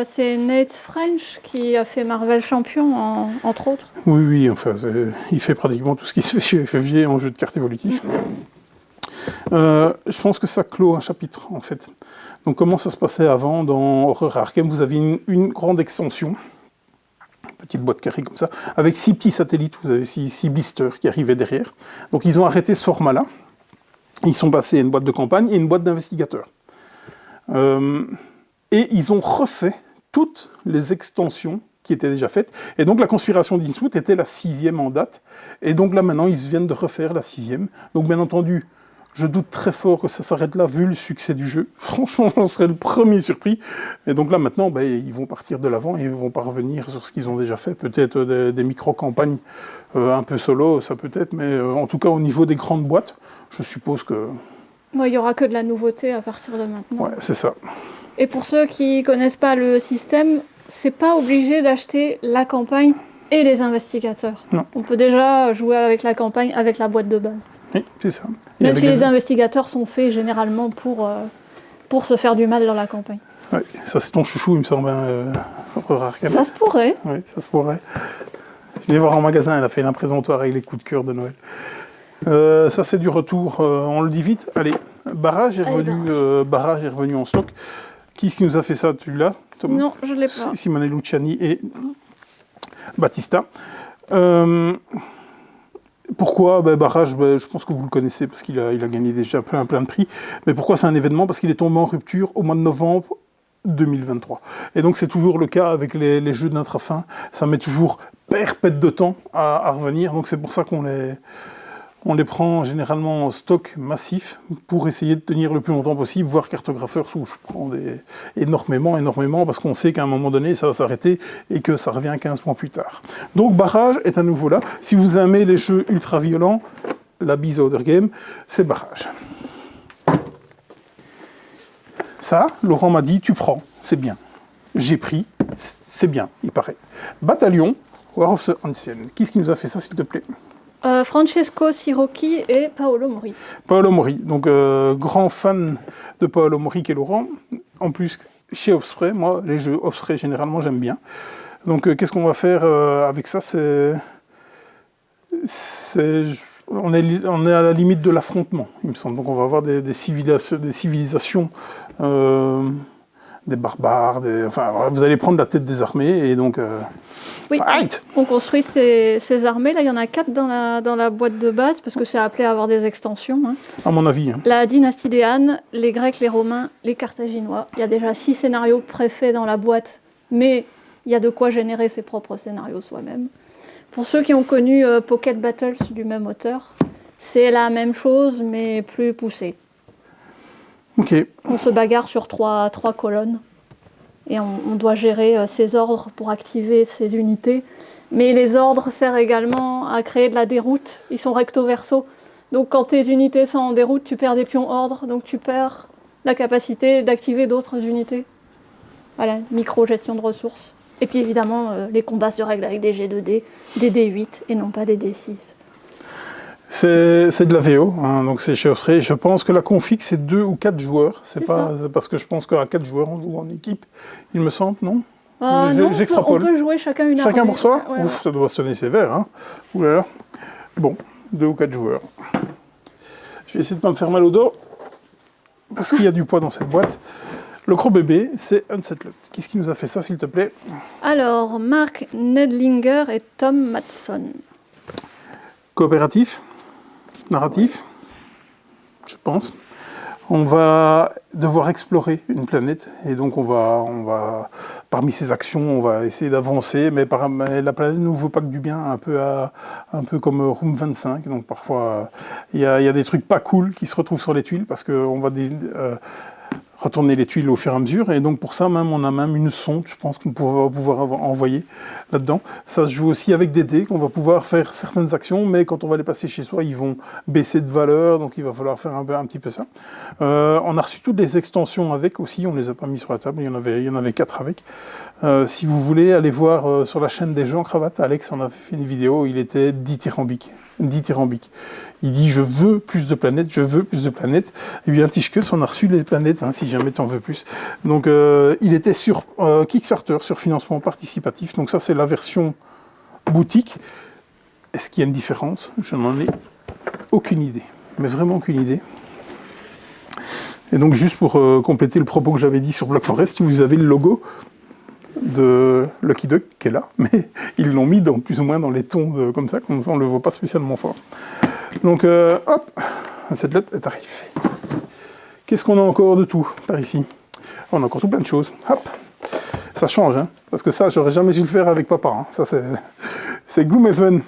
C'est Nate French qui a fait Marvel Champion, entre autres. Oui, enfin, il fait pratiquement tout ce qui se fait chez FFG en jeu de cartes évolutif. Je pense que ça clôt un chapitre, en fait. Donc, comment ça se passait avant dans Horror Arkham? Vous avez une grande extension, une petite boîte carrée comme ça, avec 6 petits satellites, vous avez 6 blisters qui arrivaient derrière. Donc, ils ont arrêté ce format-là. Ils sont passés à une boîte de campagne et une boîte d'investigateurs. Et ils ont refait toutes les extensions qui étaient déjà faites. Et donc la conspiration d'Innsmouth était la 6e en date. Et donc là maintenant, ils viennent de refaire la 6e. Donc bien entendu, je doute très fort que ça s'arrête là, vu le succès du jeu. Franchement, j'en serais le premier surpris. Et donc là maintenant, ils vont partir de l'avant et ils ne vont pas revenir sur ce qu'ils ont déjà fait. Peut-être des micro-campagnes un peu solo, ça peut-être. Mais en tout cas, au niveau des grandes boîtes, je suppose que... Il n'y aura que de la nouveauté à partir de maintenant. Ouais, c'est ça. Et pour ceux qui ne connaissent pas le système, c'est pas obligé d'acheter la campagne et les investigateurs. Non. On peut déjà jouer avec la campagne avec la boîte de base. Oui, c'est ça. Et Même avec si les investigateurs sont faits généralement pour se faire du mal dans la campagne. Ouais, ça c'est ton chouchou, il me semble. Rare. Ça se pourrait. Oui, ça se pourrait. Je vais voir en magasin, elle a fait un présentoir avec les coups de cœur de Noël. Ça c'est du retour, on le dit vite. Allez, Barrage est revenu en stock. Qui est-ce qui nous a fait ça? Tu l'as, Thomas? Non, je ne l'ai pas. Simone Luciani et Battista. Pourquoi Barrage, je pense que vous le connaissez parce qu'il a gagné déjà plein de prix. Mais pourquoi c'est un événement? Parce qu'il est tombé en rupture au mois de novembre 2023. Et donc c'est toujours le cas avec les jeux d'intrafin. Ça met toujours perpète de temps à revenir. Donc c'est pour ça qu'on les prend généralement en stock massif pour essayer de tenir le plus longtemps possible, voire cartographeur sous. Je prends énormément, parce qu'on sait qu'à un moment donné, ça va s'arrêter et que ça revient 15 mois plus tard. Donc Barrage est à nouveau là. Si vous aimez les jeux ultra violents, la bise Other Game, c'est Barrage. Ça, Laurent m'a dit, tu prends, c'est bien. J'ai pris, c'est bien, il paraît. Bataillon, War of the Ancient. Qui est-ce qui nous a fait ça, s'il te plaît? Francesco Sirocchi et Paolo Mori. Paolo Mori, donc grand fan de Paolo Mori qui est Laurent. En plus, chez Osprey, moi, les jeux Osprey, généralement, j'aime bien. Donc, qu'est-ce qu'on va faire avec ça? On est à la limite de l'affrontement, il me semble. Donc, on va avoir des civilisations, des barbares, enfin, vous allez prendre la tête des armées et donc... Oui, fight. on construit ces armées. Là, il y en a 4 dans la boîte de base, parce que c'est appelé à avoir des extensions. Hein. À mon avis. Hein. La dynastie des Han, les Grecs, les Romains, les Carthaginois. Il y a déjà 6 scénarios préfaits dans la boîte, mais il y a de quoi générer ses propres scénarios soi-même. Pour ceux qui ont connu Pocket Battles du même auteur, c'est la même chose, mais plus poussée. Ok. On se bagarre sur 3 colonnes. Et on doit gérer ces ordres pour activer ces unités. Mais les ordres servent également à créer de la déroute. Ils sont recto-verso. Donc quand tes unités sont en déroute, tu perds des pions ordres. Donc tu perds la capacité d'activer d'autres unités. Voilà, micro-gestion de ressources. Et puis évidemment, les combats se règlent avec des G2D, des D8 et non pas des D6. C'est de la VO, hein, donc c'est chez Osprey. Je pense que la config, c'est 2 ou 4 joueurs. C'est parce que je pense qu'à 4 joueurs, on joue en équipe, il me semble, non? Non, j'extrapole. On peut jouer chacun une armée. Chacun pour soi? Ouais. Ouf, ça doit sonner sévère. Hein. Ouh là là. Bon, 2 ou 4 joueurs. Je vais essayer de ne pas me faire mal au dos, parce qu'il y a du poids dans cette boîte. Le gros bébé, c'est Unsettled. Qu'est-ce qui nous a fait ça, s'il te plaît? Alors, Mark Nedlinger et Tom Matson. Coopératif? Narratif, je pense. On va devoir explorer une planète et donc on va parmi ces actions, on va essayer d'avancer, mais la planète ne nous vaut pas que du bien, un peu comme Room 25. Donc parfois il y a des trucs pas cool qui se retrouvent sur les tuiles parce qu'on va retourner les tuiles au fur et à mesure. Et donc pour ça, on a même une sonde, je pense qu'on va pouvoir envoyer là-dedans. Ça se joue aussi avec des dés, qu'on va pouvoir faire certaines actions, mais quand on va les passer chez soi, ils vont baisser de valeur, donc il va falloir faire un petit peu ça. On a reçu toutes les extensions avec aussi, on les a pas mis sur la table, il y en avait 4 avec. Si vous voulez aller voir sur la chaîne des gens en cravate, Alex en a fait une vidéo, il était dithyrambique. Il dit je veux plus de planètes. Et bien Tischkus, on a reçu les planètes, hein, si jamais tu en veux plus. Donc il était sur Kickstarter, sur financement participatif. Donc ça c'est la version boutique. Est-ce qu'il y a une différence? Je n'en ai aucune idée, mais vraiment aucune idée. Et donc juste pour compléter le propos que j'avais dit sur Black Forest, vous avez le logo de Lucky Duck qui est là, mais ils l'ont mis plus ou moins dans les tons comme ça on ne le voit pas spécialement fort. Donc hop, cette lettre est arrivée. Qu'est-ce qu'on a encore de tout par ici? On a encore tout plein de choses. Hop, ça change, hein, parce que ça, j'aurais jamais dû le faire avec papa. Hein. Ça, c'est Gloomhaven,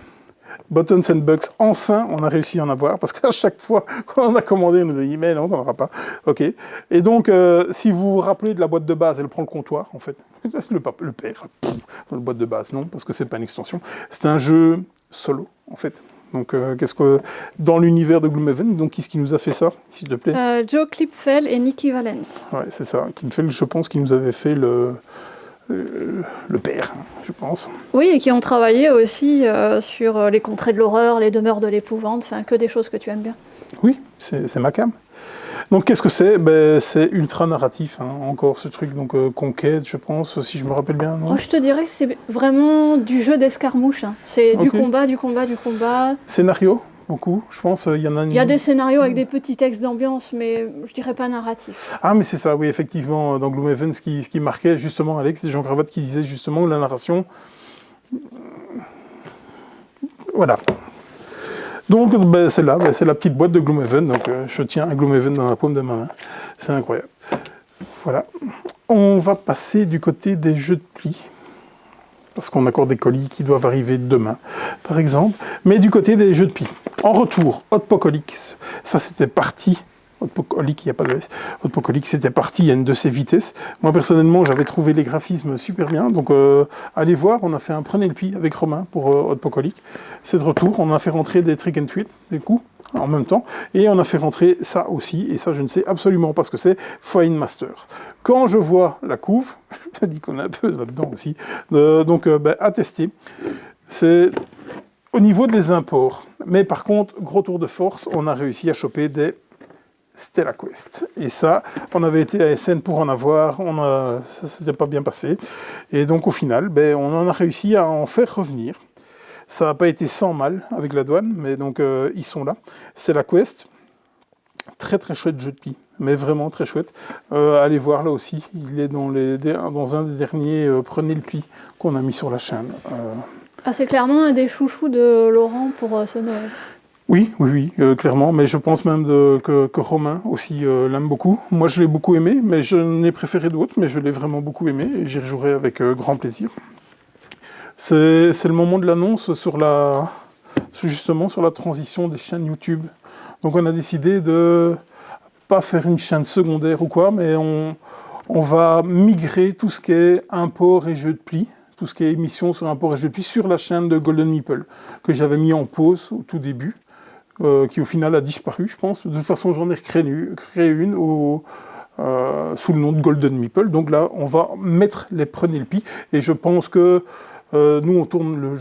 Buttons and Bugs. Enfin, on a réussi à en avoir, parce qu'à chaque fois qu'on en a commandé, on nous a dit, mais non, on n'en aura pas. Ok. Et donc, si vous vous rappelez de la boîte de base, elle prend le comptoir, en fait. Le père, dans la boîte de base, non, parce que c'est pas une extension. C'est un jeu solo, en fait. Donc, dans l'univers de Gloomhaven, donc qu'est-ce qui nous a fait ça, s'il te plaît? Joe Klipfel et Nikki Valens. Ouais, c'est ça. Klipfel, je pense, qui nous avait fait le père, je pense. Oui, et qui ont travaillé aussi sur les contrées de l'horreur, les demeures de l'épouvante, enfin que des choses que tu aimes bien. Oui, c'est ma cam. Donc qu'est-ce que c'est? C'est ultra narratif, hein, encore ce truc, donc Conquête, je pense, si je me rappelle bien, non? Moi, je te dirais que c'est vraiment du jeu d'escarmouche. Hein. C'est du combat, du combat, du combat. Scénario, beaucoup, je pense, il y en a... Il y a des scénarios avec des petits textes d'ambiance, mais je dirais pas narratif. Ah, mais c'est ça, oui, effectivement, dans Gloomhaven, ce qui marquait justement, Alex et Jean Cravatte qui disaient justement la narration... Voilà. Donc, c'est là, c'est la petite boîte de Gloomhaven. Donc, je tiens un Gloomhaven dans la paume de ma main. C'est incroyable. Voilà. On va passer du côté des jeux de pli. Parce qu'on a encore des colis qui doivent arriver demain, par exemple. Mais du côté des jeux de pli. En retour, Hotpocolic. Ça, c'était parti. Hotpocolic, il n'y a pas de S. Hotpocolic, c'était parti, il y a une de ses vitesses. Moi, personnellement, j'avais trouvé les graphismes super bien. Donc, allez voir, on a fait un Prenez le Pli avec Romain pour Hotpocolic. C'est de retour. On a fait rentrer des trick and tweet, des coups, en même temps. Et on a fait rentrer ça aussi. Et ça, je ne sais absolument pas ce que c'est. Fine Master. Quand je vois la couve, je me dis qu'on est un peu là-dedans aussi. Donc, à tester. C'est au niveau des imports. Mais par contre, gros tour de force, on a réussi à choper des Stella Quest. Et ça, on avait été à SN pour en avoir, ça ne s'était pas bien passé. Et donc au final, on en a réussi à en faire revenir. Ça n'a pas été sans mal avec la douane, mais donc ils sont là. Stella Quest, très très chouette jeu de pli, mais vraiment très chouette. Allez voir là aussi, il est dans un des derniers Prenez le pli qu'on a mis sur la chaîne. Ah, c'est clairement un des chouchous de Laurent pour ce Noël. Oui, clairement, mais je pense même que Romain aussi l'aime beaucoup. Moi, je l'ai beaucoup aimé, mais je n'ai préféré d'autres, mais je l'ai vraiment beaucoup aimé et j'y rejouerai avec grand plaisir. C'est le moment de l'annonce justement sur la transition des chaînes YouTube. Donc, on a décidé de pas faire une chaîne secondaire ou quoi, mais on va migrer tout ce qui est import et jeux de pli, tout ce qui est émission sur import et jeux de pli sur la chaîne de Golden Meeple, que j'avais mis en pause au tout début. Qui au final a disparu, je pense. De toute façon, j'en ai créé une sous le nom de Golden Meeple. Donc là, on va mettre les Prenez le Pli. Et je pense que nous, on tourne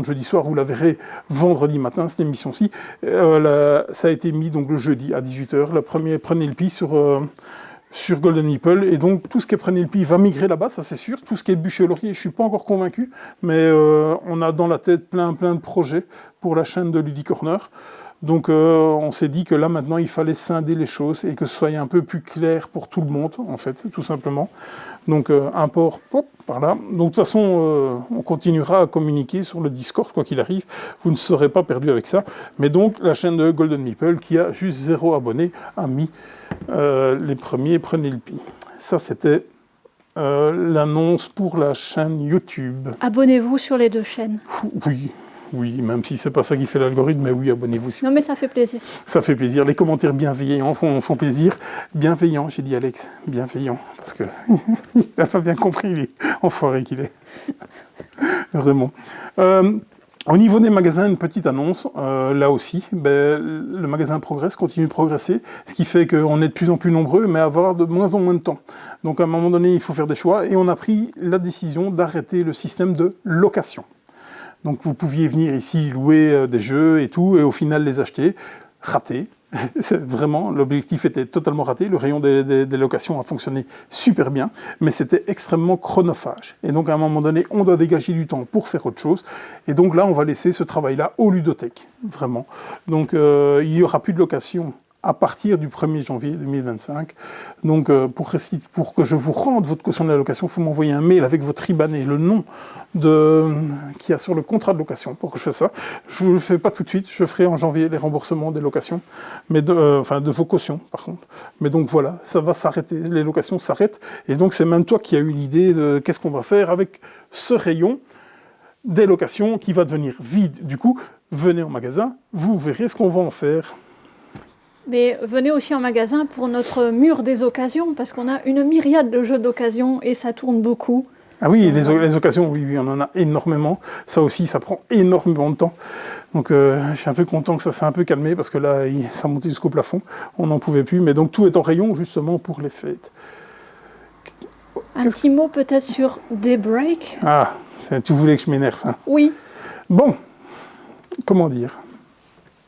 jeudi soir. Vous la verrez vendredi matin, cette émission-ci. Ça a été mis donc le jeudi à 18h. Le premier Prenez le Pli sur Golden Meeple, et donc tout ce qui est Prenez le Pli va migrer là-bas, ça c'est sûr. Tout ce qui est Bûcher Laurier, je ne suis pas encore convaincu, mais on a dans la tête plein de projets pour la chaîne de Ludie Corner. Donc on s'est dit que là maintenant il fallait scinder les choses et que ce soit un peu plus clair pour tout le monde, en fait, tout simplement. Donc import, hop, par là. Donc de toute façon, on continuera à communiquer sur le Discord, quoi qu'il arrive. Vous ne serez pas perdu avec ça. Mais donc la chaîne de Golden Meeple, qui a juste 0 abonnés, a mis les premiers Prenez le Pli. Ça c'était l'annonce pour la chaîne YouTube. Abonnez-vous sur les deux chaînes. Oui, même si c'est pas ça qui fait l'algorithme, mais oui, abonnez-vous. Non, mais ça fait plaisir. Ça fait plaisir. Les commentaires bienveillants font plaisir. Bienveillant, j'ai dit Alex, bienveillant, parce que il n'a pas bien compris, lui, enfoiré qu'il est. Vraiment. Au niveau des magasins, une petite annonce. Là aussi, le magasin progresse, continue de progresser, ce qui fait qu'on est de plus en plus nombreux, mais avoir de moins en moins de temps. Donc à un moment donné, il faut faire des choix, et on a pris la décision d'arrêter le système de location. Donc vous pouviez venir ici louer des jeux et tout, et au final les acheter. Raté. Vraiment, l'objectif était totalement raté. Le rayon des locations a fonctionné super bien, mais c'était extrêmement chronophage. Et donc à un moment donné, on doit dégager du temps pour faire autre chose. Et donc là, on va laisser ce travail-là aux ludothèques, vraiment. Donc il n'y aura plus de location à partir du 1er janvier 2025. Donc, pour que je vous rende votre caution de la location, il faut m'envoyer un mail avec votre IBAN et le nom qu'il y a sur le contrat de location pour que je fasse ça. Je ne vous le fais pas tout de suite, je ferai en janvier les remboursements des locations, mais de vos cautions, par contre. Mais donc voilà, ça va s'arrêter, les locations s'arrêtent. Et donc, c'est même toi qui as eu l'idée de qu'est-ce qu'on va faire avec ce rayon des locations qui va devenir vide. Du coup, venez au magasin, vous verrez ce qu'on va en faire. Mais venez aussi en magasin pour notre mur des occasions, parce qu'on a une myriade de jeux d'occasion et ça tourne beaucoup. Ah oui, les occasions, oui, on en a énormément. Ça aussi, ça prend énormément de temps. Donc je suis un peu content que ça s'est un peu calmé, parce que là, ça montait jusqu'au plafond. On n'en pouvait plus, mais donc tout est en rayon justement pour les fêtes. Un petit mot peut-être sur Daybreak. Ah, tu voulais que je m'énerve. Hein. Oui. Bon, comment dire?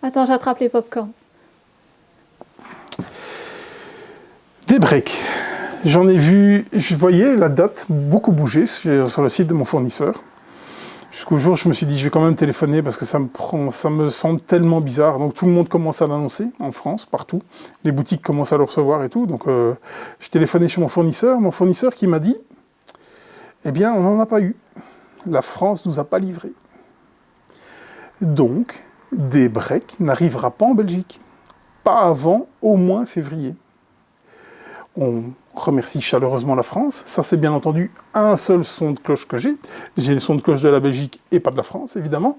Attends, j'attrape les pop-corn. Daybreak. J'en ai vu, je voyais la date beaucoup bouger sur le site de mon fournisseur. Jusqu'au jour où je me suis dit, je vais quand même téléphoner parce que ça me semble tellement bizarre. Donc tout le monde commence à l'annoncer en France, partout. Les boutiques commencent à le recevoir et tout. Donc je téléphonais chez mon fournisseur qui m'a dit, eh bien on n'en a pas eu. La France ne nous a pas livré. Donc Daybreak n'arrivera pas en Belgique. Pas avant au moins février. On remercie chaleureusement la France. Ça, c'est bien entendu un seul son de cloche que j'ai. J'ai le son de cloche de la Belgique et pas de la France, évidemment.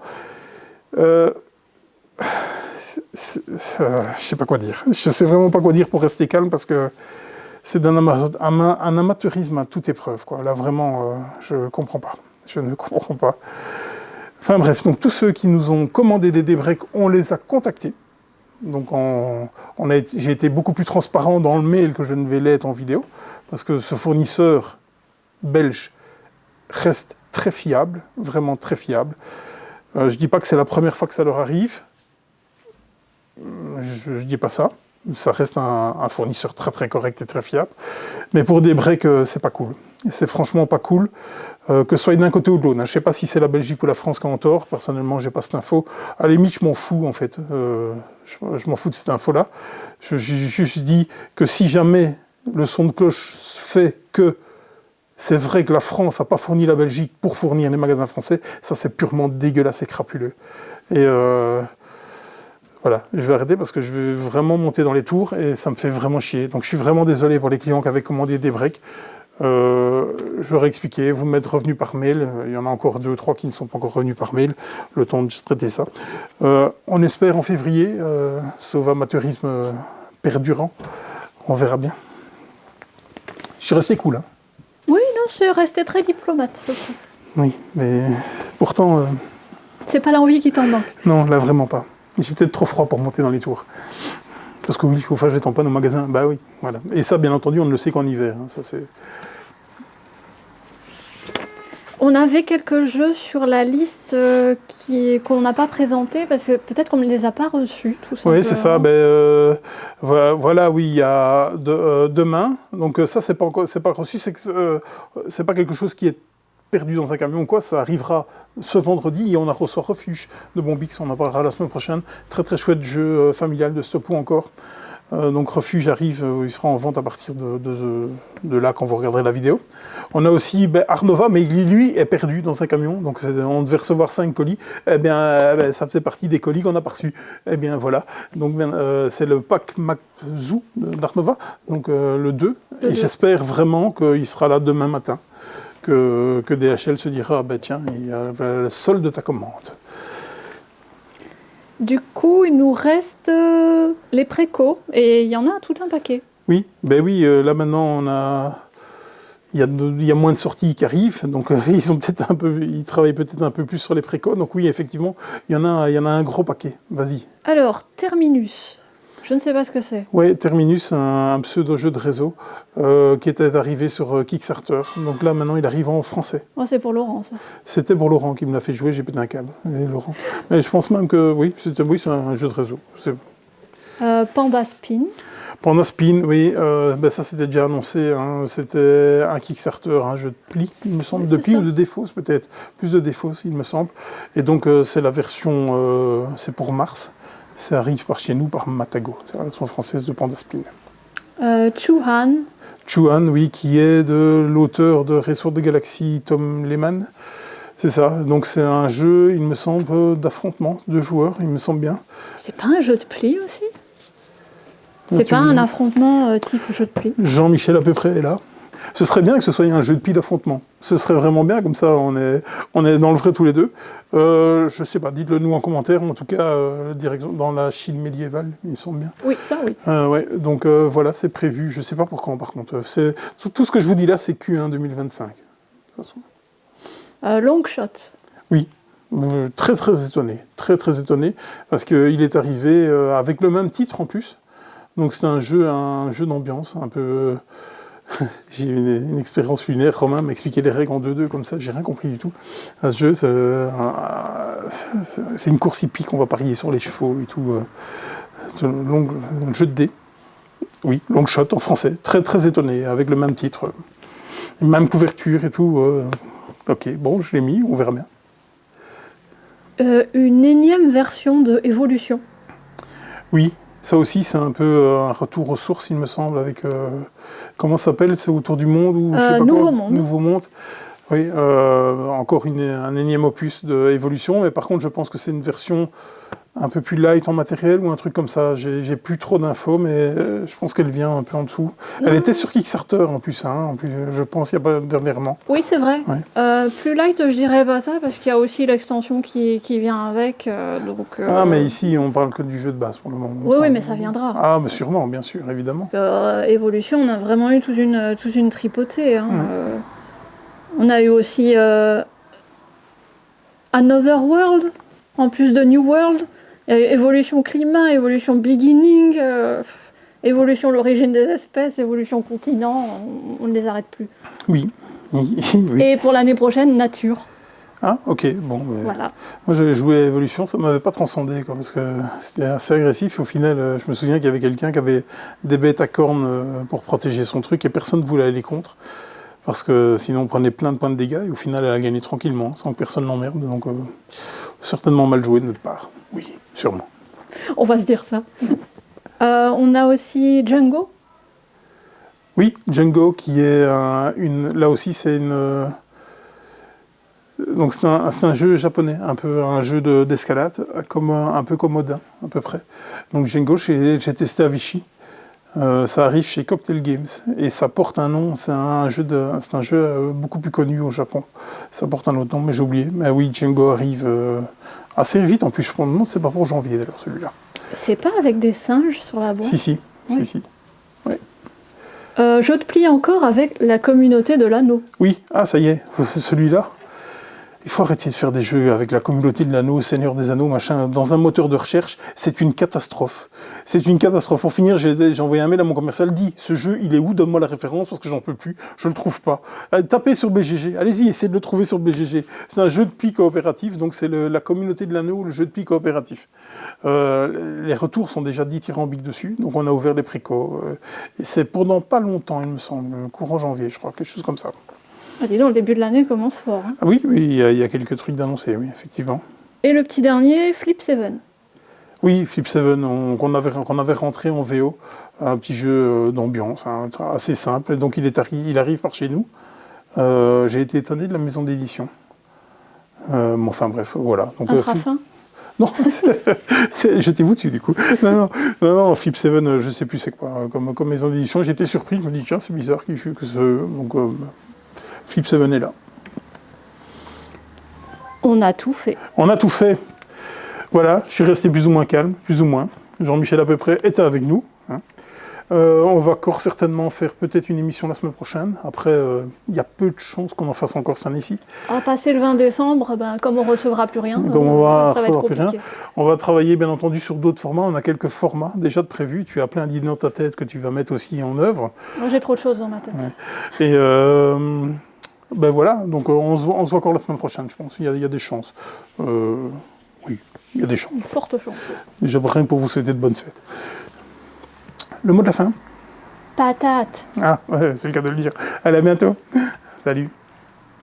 Je sais pas quoi dire. Je sais vraiment pas quoi dire pour rester calme parce que c'est un amateurisme à toute épreuve, quoi. Là, vraiment, je comprends pas. Je ne comprends pas. Enfin bref, donc tous ceux qui nous ont commandé des Daybreak, on les a contactés. Donc j'ai été beaucoup plus transparent dans le mail que je ne vais l'être en vidéo, parce que ce fournisseur belge reste très fiable, vraiment très fiable. Je ne dis pas que c'est la première fois que ça leur arrive, je ne dis pas ça. Ça reste un fournisseur très très correct et très fiable. Mais pour Daybreak, c'est pas cool. C'est franchement pas cool. Que ce soit d'un côté ou de l'autre. Je ne sais pas si c'est la Belgique ou la France qui a en tort. Personnellement, je n'ai pas cette info. À la limite, je m'en fous, en fait. Je m'en fous de cette info-là. Je dis que si jamais le son de cloche fait que c'est vrai que la France n'a pas fourni la Belgique pour fournir les magasins français, ça, c'est purement dégueulasse et crapuleux. Et voilà, je vais arrêter parce que je vais vraiment monter dans les tours et ça me fait vraiment chier. Donc, je suis vraiment désolé pour les clients qui avaient commandé des breaks. Je leur ai expliqué, vous m'êtes revenu par mail, il y en a encore 2 ou 3 qui ne sont pas encore revenus par mail, le temps de traiter ça. On espère en février, sauf amateurisme perdurant, on verra bien. Je suis resté cool, hein. Oui, non, c'est resté très diplomate, je trouve. Oui, mais pourtant... C'est pas l'envie qui t'en manque. Non, là vraiment pas. J'ai peut-être trop froid pour monter dans les tours. Parce que oui, le chauffage est en panne au magasin, bah oui, voilà. Et ça, bien entendu, on ne le sait qu'en hiver, hein, ça c'est... On avait quelques jeux sur la liste qu'on n'a pas présentés parce que peut-être qu'on ne les a pas reçus, tout simplement. Oui, c'est ça. Voilà, oui, il y a demain. Donc ça, c'est pas reçu, c'est pas quelque chose qui est perdu dans un camion ou quoi. Ça arrivera ce vendredi et on a reçu Refuge de Bombix. On en parlera la semaine prochaine. Très très chouette jeu familial de Stopou encore. Donc Refuge arrive, il sera en vente à partir de là quand vous regarderez la vidéo. On a aussi Arnova, mais lui est perdu dans un camion, donc on devait recevoir 5 colis. Eh bien, ça faisait partie des colis qu'on n'a pas reçus. Eh bien voilà, donc c'est le pack Makzou d'Arnova, donc le 2, et j'espère vraiment qu'il sera là demain matin, que DHL se dira, tiens, il y a le solde de ta commande. Du coup, il nous reste les précos, et il y en a tout un paquet. Oui, là maintenant, il y a moins de sorties qui arrivent, donc ils travaillent peut-être un peu plus sur les précos, donc oui, effectivement, il y en a un gros paquet. Vas-y. Alors, Terminus, je ne sais pas ce que c'est. Oui, Terminus, un pseudo-jeu de réseau qui était arrivé sur Kickstarter. Donc là, maintenant, il arrive en français. Oh, c'est pour Laurent, ça. C'était pour Laurent qui me l'a fait jouer, j'ai pété un câble. Laurent. Mais je pense même que oui, c'est un jeu de réseau. Panda Spin. Panda Spin, oui, ça c'était déjà annoncé. Hein. C'était un Kickstarter, un jeu de pli, il me semble. Oui, de pli ou de défausse, peut-être. Plus de défausse, il me semble. Et donc, c'est la version, c'est pour mars. Ça arrive par chez nous, par Matago. C'est la version française de Panda Spin. Chuhan. Chuhan, oui, qui est de l'auteur de Ressort de Galaxie, Tom Lehman. C'est ça. Donc c'est un jeu, il me semble, d'affrontement de joueurs, il me semble bien. C'est pas un jeu de pli aussi ? C'est pas un affrontement type jeu de pli ? Jean-Michel à peu près est là. Ce serait bien que ce soit un jeu de pli d'affrontement. Ce serait vraiment bien, comme ça on est dans le vrai tous les deux. Je sais pas, dites-le nous en commentaire, en tout cas dans la Chine médiévale, il me semble bien. Oui, ça oui. Ouais, donc voilà, c'est prévu, je sais pas pour quand par contre. Tout ce que je vous dis là, c'est Q1 2025. De toute façon. Longshot. Oui, très très étonné, très étonné, parce qu'il est arrivé avec le même titre en plus. Donc c'est un jeu d'ambiance, un peu J'ai eu une expérience lunaire. Romain m'a expliqué les règles en 2-2 comme ça, j'ai rien compris du tout. À ce jeu, c'est une course hippique, on va parier sur les chevaux et tout. Un jeu de dés. Oui, long shot en français. Très, très étonné, avec le même titre. Même couverture et tout. Ok, bon, je l'ai mis, on verra bien. Une énième version de Évolution. Oui, ça aussi, c'est un peu un retour aux sources, il me semble, avec... comment ça s'appelle? C'est Autour du monde ou je sais pas Nouveau quoi. Monde. Nouveau Monde. Oui, encore un énième opus d'évolution, mais par contre, je pense que c'est une version un peu plus light en matériel ou un truc comme ça. J'ai plus trop d'infos, mais je pense qu'elle vient un peu en dessous. Non. Elle était sur Kickstarter en plus, je pense, il n'y a pas dernièrement. Oui, c'est vrai. Ouais. Plus light, je dirais pas ça, parce qu'il y a aussi l'extension qui vient avec. Mais ici, on parle que du jeu de base pour le moment. Oui, mais ça viendra. Ah, mais sûrement, bien sûr, évidemment. Évolution, on a vraiment eu toute une tripotée. Hein. Ouais. On a eu aussi Another World, en plus de New World. Évolution climat, évolution beginning, évolution l'origine des espèces, évolution continent, on ne les arrête plus. Oui. Oui. Et pour l'année prochaine, nature. Ah, ok, bon. Voilà. Moi, j'avais joué à Évolution, ça ne m'avait pas transcendé, parce que c'était assez agressif. Au final, je me souviens qu'il y avait quelqu'un qui avait des bêtes à cornes pour protéger son truc et personne ne voulait aller contre. Parce que sinon, on prenait plein de points de dégâts et au final, elle a gagné tranquillement, sans que personne l'emmerde. Donc, certainement mal joué de notre part. Oui, sûrement. On va se dire ça. On a aussi Django. Oui, Django, qui est là aussi, c'est une. Donc c'est un jeu japonais, un jeu d'escalade, un peu comme Odin, à peu près. Donc Django, j'ai testé à Vichy. Ça arrive chez Cocktail Games et ça porte un nom. C'est un jeu beaucoup plus connu au Japon. Ça porte un autre nom, mais j'ai oublié. Mais oui, Django arrive assez vite. En plus, je me demande, c'est pas pour janvier d'ailleurs celui-là. C'est pas avec des singes sur la boîte? Si. Oui. Si. Ouais. Je te plie encore avec la communauté de l'anneau. Oui, ça y est, celui-là. Il faut arrêter de faire des jeux avec la communauté de l'anneau, Seigneur des Anneaux, machin. Dans un moteur de recherche, c'est une catastrophe. C'est une catastrophe. Pour finir, j'ai envoyé un mail à mon commercial, dit, ce jeu, il est où? Donne-moi la référence parce que j'en peux plus. Je le trouve pas. Tapez sur BGG. Allez-y, essayez de le trouver sur BGG. C'est un jeu de pli coopératif, donc c'est la communauté de l'anneau, le jeu de pli coopératif. Les retours sont déjà dithyrambiques dessus, donc on a ouvert les précos. Et c'est pendant pas longtemps, il me semble, courant janvier, je crois, quelque chose comme ça. Ah, dis donc, le début de l'année commence fort. Hein. Ah oui, il y a quelques trucs d'annoncés, oui, effectivement. Et le petit dernier, Flip 7. Oui, Flip 7, qu'on avait rentré en VO, un petit jeu d'ambiance, assez simple. Et donc il arrive par chez nous. J'ai été étonné de la maison d'édition. Enfin bref, voilà. Donc, Intrafin Non, jetez-vous dessus du coup. Non, Flip 7, je ne sais plus c'est quoi comme maison d'édition. J'étais surpris, je me dis tiens, c'est bizarre que ce... Donc, Flip 7 est là. On a tout fait. On a tout fait. Voilà, je suis resté plus ou moins calme, plus ou moins. Jean-Michel à peu près était avec nous. On va encore certainement faire peut-être une émission la semaine prochaine. Après, il y a peu de chances qu'on en fasse encore cette année-ci. À passer le 20 décembre, comme on ne recevra plus rien, ça va être compliqué. On va travailler bien entendu sur d'autres formats. On a quelques formats déjà de prévus. Tu as plein d'idées dans ta tête que tu vas mettre aussi en œuvre. Moi, j'ai trop de choses dans ma tête. Ouais. Et voilà, donc on se voit encore la semaine prochaine, je pense. Il y a des chances. Oui, il y a des chances. Une forte chance. Déjà, rien pour vous souhaiter de bonnes fêtes. Le mot de la fin? Patate. Ah, ouais, c'est le cas de le dire. Allez, à bientôt. Salut.